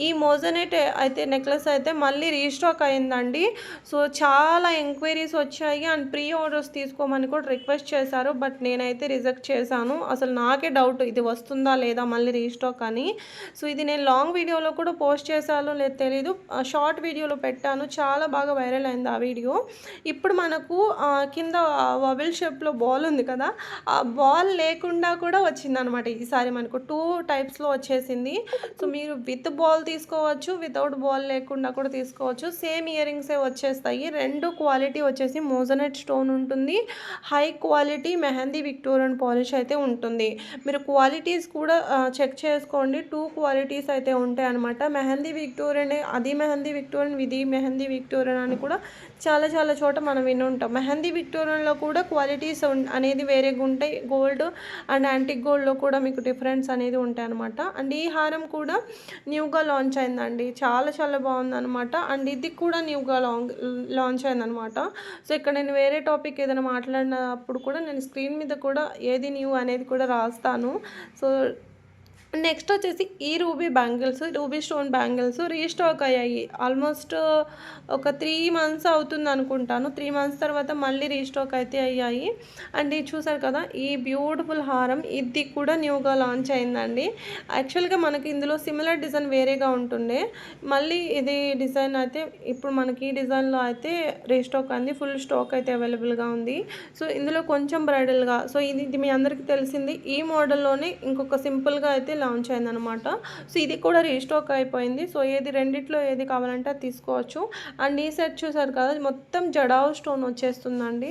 ఈ మోజనైట్ అయితే నెక్లెస్ అయితే మళ్ళీ రీస్టాక్ అయిందండి. సో చాలా ఎంక్వైరీస్ వచ్చాయి అండ్ ప్రీ ఆర్డర్స్ తీసుకోమని కూడా రిక్వెస్ట్ చేశారు, బట్ నేనైతే రిజెక్ట్ చేశాను. అసలు నాకే డౌట్ ఇది వస్తుందా లేదా మళ్ళీ రీస్టాక్ అని. సో ఇది నేను లాంగ్ వీడియోలో కూడా పోస్ట్ చేశానో లేదు తెలీదు, షార్ట్ వీడియోలో పెట్టాను, చాలా బాగా వైరల్ అయింది ఆ వీడియో. ఇప్పుడు మనకు కింద వబిల్ షేప్లో బాల్ ఉంది కదా, ఆ బాల్ లేకుండా కూడా వచ్చిందనమాట. ఈసారి మనకు 2 టైప్స్లో వచ్చేసింది. సో మీరు విత్ బాల్ తీసుకోవచ్చు, వితౌట్ బాల్ లేకుండా కూడా తీసుకోవచ్చు. సేమ్ ఇయర్ రింగ్సే వచ్చేస్తాయి. రెండు క్వాలిటీ వచ్చేసి మోజనైట్ స్టోన్ ఉంటుంది, high quality mehndi Victorian polish అయితే ఉంటుంది. మీరు క్వాలిటీస్ కూడా చెక్ చేసుకోండి, 2 క్వాలిటీస్ అయితే ఉంటాయి అనమాట. మెహందీ విక్టోరియన్, అది మెహందీ విక్టోరియన్, ఇది మెహందీ విక్టోరియన్ అని కూడా చాలా చాలా చోట మనం విని ఉంటాం. మెహందీ విక్టోరియన్లో కూడా క్వాలిటీస్ అనేది వేరేగా ఉంటాయి, గోల్డ్ అండ్ యాంటిక్ గోల్డ్లో కూడా మీకు డిఫరెన్స్ అనేది ఉంటాయి అనమాట. అండ్ ఈ హారం కూడా న్యూగా లాంచ్ అయిందండి, చాలా చాలా బాగుందనమాట. అండ్ ఇది కూడా న్యూగా లాంచ్ అయిందనమాట. సో ఇక్కడ నేను వేరే టాపిక్ ఏదైనా మాట్లాడినప్పుడు కూడా నేను స్క్రీన్ మీద కూడా ఏది న్యూ అనేది కూడా రాస్తాను. సో నెక్స్ట్ వచ్చేసి ఈ రూబీ స్టోన్ బ్యాంగిల్స్ రీస్టాక్ అయ్యాయి. ఆల్మోస్ట్ ఒక 3 మంత్స్ అవుతుంది అనుకుంటాను. 3 మంత్స్ తర్వాత మళ్ళీ రీస్టాక్ అయితే అయ్యాయి. అండ్ ఇది చూసారు కదా, ఈ బ్యూటిఫుల్ హారం ఇది కూడా న్యూగా లాంచ్ అయిందండి. యాక్చువల్గా మనకి ఇందులో సిమిలర్ డిజైన్ వేరేగా ఉంటుండే, మళ్ళీ ఇది డిజైన్ అయితే ఇప్పుడు మనకి ఈ డిజైన్లో అయితే రీస్టాక్ అయింది. ఫుల్ స్టాక్ అయితే అవైలబుల్గా ఉంది. సో ఇందులో కొంచెం బ్రైడల్గా, సో ఇది మీ అందరికీ తెలిసింది. ఈ మోడల్లోనే ఇంకొక సింపుల్గా అయితే లాంచ్ అయిందనమాట. సో ఇది కూడా రీస్టాక్ అయిపోయింది. సో రెండిట్లో ఏది కావాలంటే అది తీసుకోవచ్చు. అండ్ ఈ సెట్ చూసారు కదా, మొత్తం జడావు స్టోన్ వచ్చేస్తుందండి.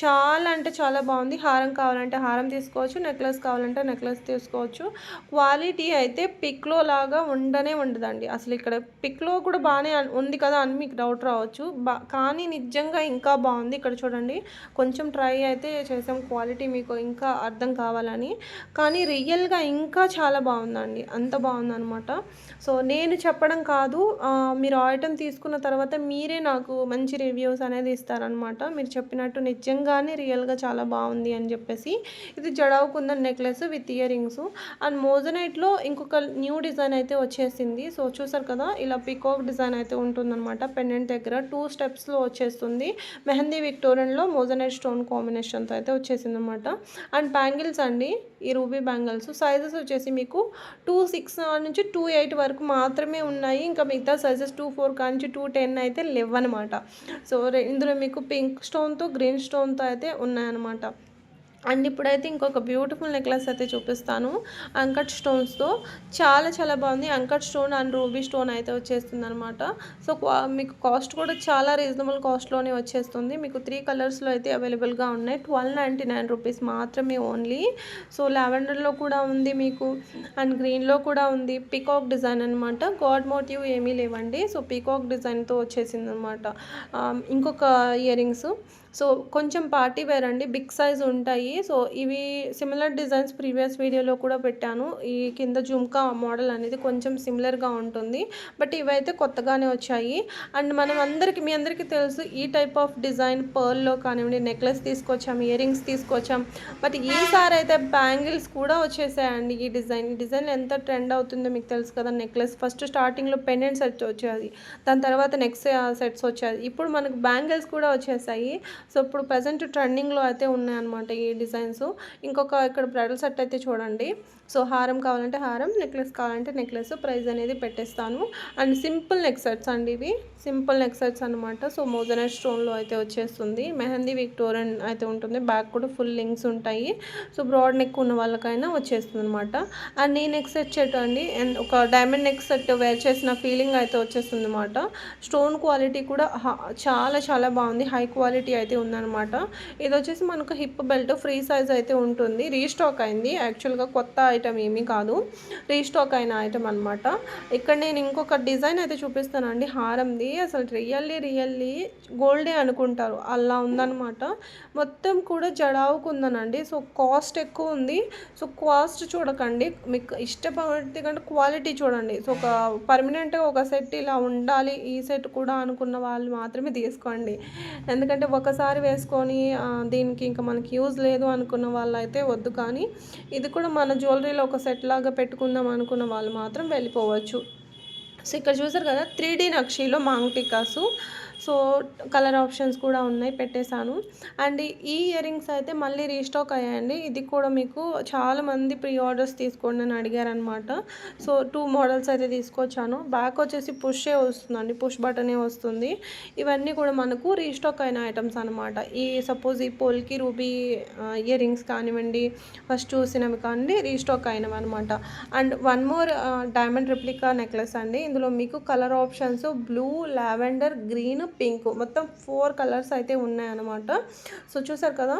చాలా అంటే చాలా బాగుంది. హారం కావాలంటే హారం తీసుకోవచ్చు, నెక్లెస్ కావాలంటే నెక్లెస్ తీసుకోవచ్చు. క్వాలిటీ అయితే పిక్లో లాగా ఉండదండి. అసలు ఇక్కడ పిక్లో కూడా బాగానే ఉంది కదా అని మీకు డౌట్ రావచ్చు, కానీ నిజంగా ఇంకా బాగుంది. ఇక్కడ చూడండి, కొంచెం ట్రై అయితే చేసాం క్వాలిటీ మీకు ఇంకా అర్థం కావాలని, కానీ రియల్గా ఇంకా చాలా బాగుందండి. అంత బాగుందనమాట. సో నేను చెప్పడం కాదు, మీరు ఐటెం తీసుకున్న తర్వాత మీరే నాకు మంచి రివ్యూస్ అనేది ఇస్తారనమాట. మీరు చెప్పినట్టు నిజంగానే రియల్గా చాలా బాగుంది అని చెప్పేసి. ఇది జడావు kundan necklace with earrings. And మోజనైట్లో ఇంకొక న్యూ డిజైన్ అయితే వచ్చేసింది. సో చూసారు కదా, ఇలా పికాక్ డిజైన్ అయితే ఉంటుందన్నమాట. పెండెంట్ దగ్గర 2 స్టెప్స్లో వచ్చేస్తుంది. మెహందీ విక్టోరియన్లో మోజనైట్ స్టోన్ కాంబినేషన్తో అయితే వచ్చేసింది అనమాట. అండ్ బ్యాంగిల్స్ అండి, ఈ రూబీ బ్యాంగిల్స్ సైజెస్ వచ్చేసి మీకు 2.6 నుంచి 2.8 వరకు మాత్రమే ఉన్నాయి. ఇంకా మిగతా సైజెస్ 2.4 నుంచి 2.10 అయితే లేవన్నమాట. సో ఇందులో మీకు పింక్ స్టోన్తో గ్రీన్ స్టోన్తో అయితే ఉన్నాయన్నమాట. అండ్ ఇప్పుడైతే ఇంకొక బ్యూటిఫుల్ నెక్లెస్ అయితే చూపిస్తాను, అంకట్ స్టోన్స్తో. చాలా చాలా బాగుంది. Uncut stone and ruby stone అయితే వచ్చేస్తుంది అనమాట. సో మీకు కాస్ట్ కూడా చాలా రీజనబుల్ కాస్ట్లోనే వచ్చేస్తుంది. మీకు 3 కలర్స్లో అయితే అవైలబుల్గా ఉన్నాయి. 1299 రూపీస్ మాత్రమే ఓన్లీ. సో లావెండర్లో కూడా ఉంది మీకు, అండ్ గ్రీన్లో కూడా ఉంది. పీకాక్ డిజైన్ అనమాట. గాడ్ మోటివ్ ఏమీ లేవండి. సో పీకాక్ డిజైన్తో వచ్చేసింది అనమాట. ఇంకొక ఇయర్ రింగ్స్. సో కొంచెం పార్టీ వేర్ అండి, బిగ్ సైజ్ ఉంటాయి. సో ఇవి సిమిలర్ డిజైన్స్ ప్రీవియస్ వీడియోలో కూడా పెట్టాను. ఈ కింద జుమ్కా మోడల్ అనేది కొంచెం సిమిలర్గా ఉంటుంది, బట్ ఇవైతే కొత్తగానే వచ్చాయి. అండ్ మీ అందరికీ తెలుసు, ఈ టైప్ ఆఫ్ డిజైన్ పర్ల్లో కానివ్వండి నెక్లెస్ తీసుకొచ్చాం, ఇయర్ రింగ్స్ తీసుకొచ్చాం. బట్ ఈసారి అయితే బ్యాంగిల్స్ కూడా వచ్చేసాయండి. ఈ డిజైన్ ఎంత ట్రెండ్ అవుతుందో మీకు తెలుసు కదా. నెక్లెస్ ఫస్ట్ స్టార్టింగ్లో పెండెంట్ సెట్స్ వచ్చేది, దాని తర్వాత నెక్స్ట్ సెట్స్ వచ్చేది. ఇప్పుడు మనకు బ్యాంగిల్స్ కూడా వచ్చేసాయి. సో ఇప్పుడు ప్రజెంట్ ట్రెండింగ్లో అయితే ఉన్నాయన్నమాట ఈ డిజైన్స్. ఇంకొక ఇక్కడ బ్రైడల్ సెట్ అయితే చూడండి. సో హారం కావాలంటే హారం, నెక్లెస్ కావాలంటే నెక్లెస్, ప్రైస్ అనేది పెట్టేస్తాను. అండ్ సింపుల్ నెక్ సెట్స్ అండి, ఇవి సింపుల్ నెక్ సెట్స్ అనమాట. సో మోజనైట్ స్టోన్లో అయితే వచ్చేస్తుంది. మెహందీ విక్టోరియన్ అయితే ఉంటుంది. బ్యాక్ కూడా ఫుల్ లింక్స్ ఉంటాయి. సో బ్రాడ్ నెక్ ఉన్న వాళ్ళకైనా వచ్చేస్తుంది అనమాట. అండ్ ఈ నెక్ సెట్ అండి, అండ్ ఒక డైమండ్ నెక్ సెట్ వేర్ చేసిన ఫీలింగ్ అయితే వచ్చేస్తుంది అనమాట. స్టోన్ క్వాలిటీ కూడా చాలా చాలా బాగుంది. హై క్వాలిటీ అయితే ఉందన్నమాట. ఇది వచ్చేసి మనకు హిప్ బెల్ట్ ఫ్రీ సైజ్ అయితే ఉంటుంది. రీస్టాక్ అయింది, యాక్చువల్గా కొత్త ఐటమ్ ఏమీ కాదు, రీస్టాక్ అయిన ఐటమ్ అనమాట. ఇక్కడ నేను ఇంకొక డిజైన్ అయితే చూపిస్తానండి హారంది. అసలు రియల్లీ గోల్డే అనుకుంటారు, అలా ఉందన్నమాట. మొత్తం కూడా జడావుకుందనండి. సో కాస్ట్ ఎక్కువ ఉంది. సో కాస్ట్ చూడకండి, మీకు ఇష్టపడే కంటే క్వాలిటీ చూడండి. సో ఒక పర్మనెంట్గా ఒక సెట్ ఇలా ఉండాలి, ఈ సెట్ కూడా అనుకున్న వాళ్ళు మాత్రమే తీసుకోండి. ఎందుకంటే ఒకసారి వేసుకొని దీనికి ఇంకా మనకి యూజ్ లేదు అనుకున్న వాళ్ళు అయితే వద్దు. కానీ ఇది కూడా మన జ్యువెలరీలో ఒక సెట్ లాగా పెట్టుకుందాం అనుకున్న వాళ్ళు మాత్రం వెళ్ళిపోవచ్చు. సో ఇక్కడ చూసారు కదా, 3D నక్షీలో మాంగ్ టిక్కాసు. సో కలర్ ఆప్షన్స్ కూడా ఉన్నాయి, పెట్టేశాను. అండ్ ఈ ఇయర్ రింగ్స్ అయితే మళ్ళీ రీస్టాక్ అయ్యాయండి. ఇది కూడా మీకు చాలామంది ప్రీ ఆర్డర్స్ తీసుకోండి అని అడిగారనమాట. సో 2 మోడల్స్ అయితే తీసుకొచ్చాను. బ్యాక్ వచ్చేసి పుషే వస్తుందండి, పుష్ బటనే వస్తుంది. ఇవన్నీ కూడా మనకు రీస్టాక్ అయిన ఐటమ్స్ అనమాట. సపోజ్ ఈ పోల్కి రూబీ ఇయర్ రింగ్స్ కానివ్వండి, ఫస్ట్ చూసినవి కానివ్వండి, రీస్టాక్ అయినవి అనమాట. And 1 more diamond replica necklace అండి. ఇందులో మీకు colour options blue, lavender, green, pink, మొత్తం 4 కలర్స్ అయితే ఉన్నాయన్నమాట. సో చూసారు కదా,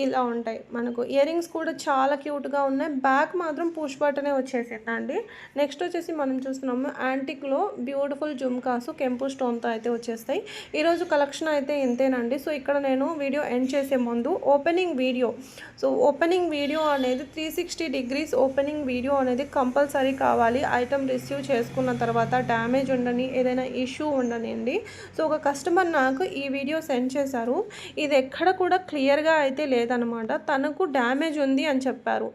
ఇలా ఉంటాయి. మనకు ఇయర్ రింగ్స్ కూడా చాలా క్యూట్గా ఉన్నాయి. బ్యాక్ మాత్రం పుష్ బటనే వచ్చేసిందండి. నెక్స్ట్ వచ్చేసి మనం చూస్తున్నాము యాంటిక్లో బ్యూటిఫుల్ జుమ్కాసు కెంపు స్టోన్తో అయితే వచ్చేస్తాయి. ఈరోజు కలెక్షన్ అయితే ఇంతేనండి. సో ఇక్కడ నేను వీడియో ఎండ్ చేసే ముందు ఓపెనింగ్ వీడియో అనేది 360 డిగ్రీస్ ఓపెనింగ్ వీడియో అనేది కంపల్సరీ కావాలి. ఐటమ్ రిసీవ్ చేసుకున్న తర్వాత డ్యామేజ్ ఉండని, ఏదైనా ఇష్యూ ఉండనండి. సో ఒక కస్టమర్ నాకు ఈ వీడియో సెండ్ చేశారు. ఇది ఎక్కడ కూడా క్లియర్గా అయితే లేదు, లేదనమాట. తనకు డ్యామేజ్ ఉంది అని చెప్పారు.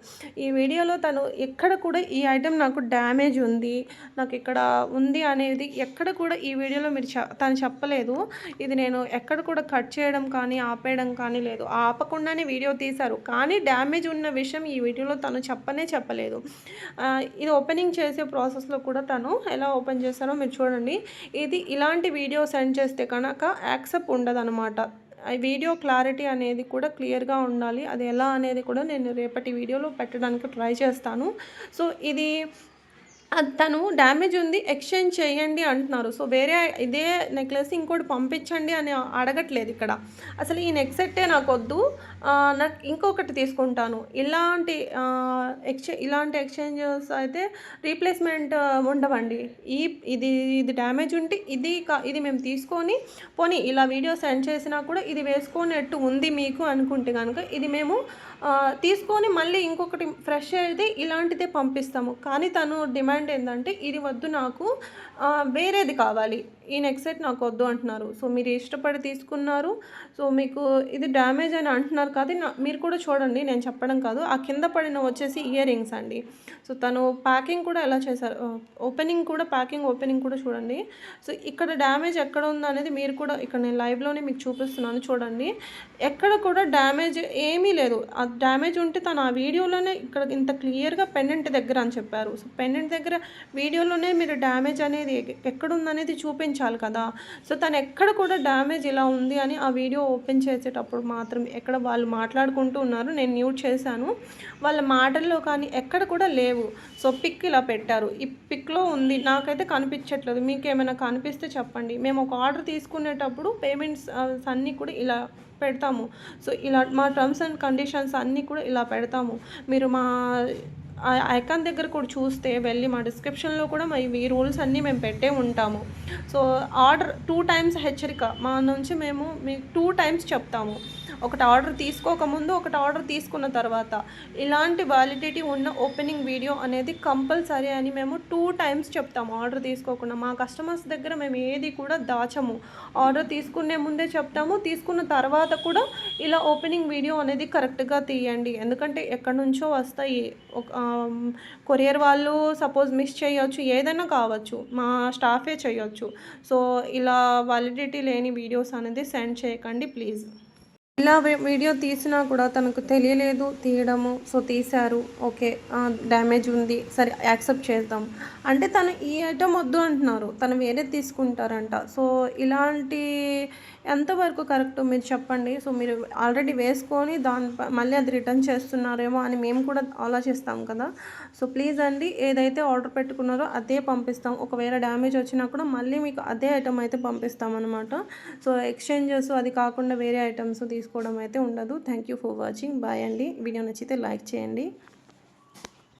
ఈ వీడియోలో తను ఎక్కడ కూడా ఈ ఐటెం నాకు డ్యామేజ్ ఉంది, నాకు ఇక్కడ ఉంది అనేది ఎక్కడ కూడా ఈ వీడియోలో మీరు తను చెప్పలేదు. ఇది నేను ఎక్కడ కూడా కట్ చేయడం కానీ ఆపేయడం కానీ లేదు. ఆపకుండానే వీడియో తీశారు. కానీ డ్యామేజ్ ఉన్న విషయం ఈ వీడియోలో తను చెప్పలేదు. ఇది ఓపెనింగ్ చేసే ప్రాసెస్లో కూడా తను ఎలా ఓపెన్ చేశారో మీరు చూడండి. ఇది ఇలాంటి వీడియో సెండ్ చేస్తే కనుక యాక్సెప్ట్ ఉండదన్నమాట. వీడియో క్లారిటీ అనేది కూడా క్లియర్గా ఉండాలి. అది ఎలా అనేది కూడా నేను రేపటి వీడియోలో పెట్టడానికి ట్రై చేస్తాను. సో ఇది తను డ్యామేజ్ ఉంది ఎక్స్చేంజ్ చేయండి అంటున్నారు. సో వేరే ఇదే నెక్లెస్ ఇంకోటి పంపించండి అని అడగట్లేదు ఇక్కడ. అసలు ఈ నెక్ సెట్టే నాకొద్దు, నాకు ఇంకొకటి తీసుకుంటాను. ఇలాంటి ఎక్స్చేంజెస్ అయితే రీప్లేస్మెంట్ ఉండవండి. ఇది డ్యామేజ్ ఉంటే ఇది మేము తీసుకొని పోనీ ఇలా వీడియో సెండ్ చేసినా కూడా ఇది వేసుకునేట్టు ఉంది మీకు అనుకుంటే కనుక ఇది మేము తీసుకొని మళ్ళీ ఇంకొకటి ఫ్రెష్ అయితే ఇలాంటిదే పంపిస్తాము. కానీ తను డిమాండ్ ఏంటంటే ఇది వద్దు, నాకు వేరేది కావాలి, ఈ నెక్ సెట్ నాకు వద్దు అంటున్నారు. సో మీరు ఇష్టపడి తీసుకున్నారు. సో మీకు ఇది డ్యామేజ్ అని అంటున్నారు కాదు, మీరు కూడా చూడండి, నేను చెప్పడం కాదు. ఆ కింద పడిన వచ్చేసి ఇయర్ రింగ్స్ అండి. సో తను ప్యాకింగ్ కూడా ఎలా చేశారు, ప్యాకింగ్ ఓపెనింగ్ కూడా చూడండి. సో ఇక్కడ డ్యామేజ్ ఎక్కడ ఉందో అనేది మీరు కూడా ఇక్కడ నేను లైవ్లోనే మీకు చూపిస్తున్నాను చూడండి. ఎక్కడ కూడా డ్యామేజ్ ఏమీ లేదు. ఆ డ్యామేజ్ ఉంటే తను ఆ వీడియోలోనే ఇక్కడ ఇంత క్లియర్గా పెండెంట్ దగ్గర అని చెప్పారు. సో పెండెంట్ దగ్గర వీడియోలోనే మీరు డ్యామేజ్ అనేది ఎక్కడుందనేది చూపించాలి కదా. సో తను ఎక్కడ కూడా డ్యామేజ్ ఇలా ఉంది అని ఆ వీడియో ఓపెన్ చేసేటప్పుడు మాత్రం ఎక్కడ వాళ్ళు మాట్లాడుకుంటూ ఉన్నారు, నేను మ్యూట్ చేశాను. వాళ్ళ మాటల్లో కానీ ఎక్కడ కూడా లేవు. సో పిక్ ఇలా పెట్టారు, ఈ పిక్లో ఉంది, నాకైతే కనిపించట్లేదు. మీకు ఏమైనా కనిపిస్తే చెప్పండి. మేము ఒక ఆర్డర్ తీసుకునేటప్పుడు పేమెంట్స్ అన్నీ కూడా ఇలా పెడతాము. సో ఇలా మా టర్మ్స్ అండ్ కండిషన్స్ అన్నీ కూడా ఇలా పెడతాము. మీరు మా ఐకాన్ దగ్గర కూడా చూస్తే వెళ్ళి మా డిస్క్రిప్షన్లో కూడా ఈ రూల్స్ అన్నీ మేము పెట్టే ఉంటాము. సో ఆర్డర్ 2 టైమ్స్ హెచ్చరిక మా నుంచి మేము మీకు 2 టైమ్స్ చెప్తాము. ఒకటి ఆర్డర్ తీసుకోకముందు, ఒకటి ఆర్డర్ తీసుకున్న తర్వాత. ఇలాంటి వ్యాలిడిటీ ఉన్న ఓపెనింగ్ వీడియో అనేది కంపల్సరీ అని మేము 2 టైమ్స్ చెప్తాము. ఆర్డర్ తీసుకోకుండా మా కస్టమర్స్ దగ్గర మేము ఏది కూడా దాచము. ఆర్డర్ తీసుకునే ముందే చెప్తాము, తీసుకున్న తర్వాత కూడా ఇలా ఓపెనింగ్ వీడియో అనేది కరెక్ట్గా తీయండి. ఎందుకంటే ఎక్కడి నుంచో వస్తాయి, కొరియర్ వాళ్ళు సపోజ్ మిస్ చేయొచ్చు, ఏదైనా కావచ్చు, మా స్టాఫే చేయొచ్చు. సో ఇలా వ్యాలిడిటీ లేని వీడియోస్ అనేది సెండ్ చేయకండి ప్లీజ్. ఇలా వీడియో తీసినా కూడా తనకు తెలియలేదు తీయడము. సో తీశారు, ఓకే, డ్యామేజ్ ఉంది, సరే యాక్సెప్ట్ చేద్దాం అంటే తను ఈ ఐటమ్ వద్దు అంటున్నారు, తను వేరేది తీసుకుంటారంట. సో ఇలాంటి ఎంతవరకు కరెక్ట్ మీరు చెప్పండి. సో మీరు ఆల్రెడీ వేసుకొని మళ్ళీ అది రిటర్న్ చేస్తున్నారేమో అని మేము కూడా ఆలోచిస్తాం కదా. సో ప్లీజ్ అండి, ఏదైతే ఆర్డర్ పెట్టుకున్నారో అదే పంపిస్తాం. ఒకవేళ డ్యామేజ్ వచ్చినా కూడా మళ్ళీ మీకు అదే ఐటమ్ అయితే పంపిస్తాం అనమాట. సో ఎక్స్చేంజెస్ అది కాకుండా వేరే ఐటమ్స్ తీసుకోవడం అయితే ఉండదు. Thank you for watching. Bye అండి. వీడియో నచ్చితే లైక్ చేయండి.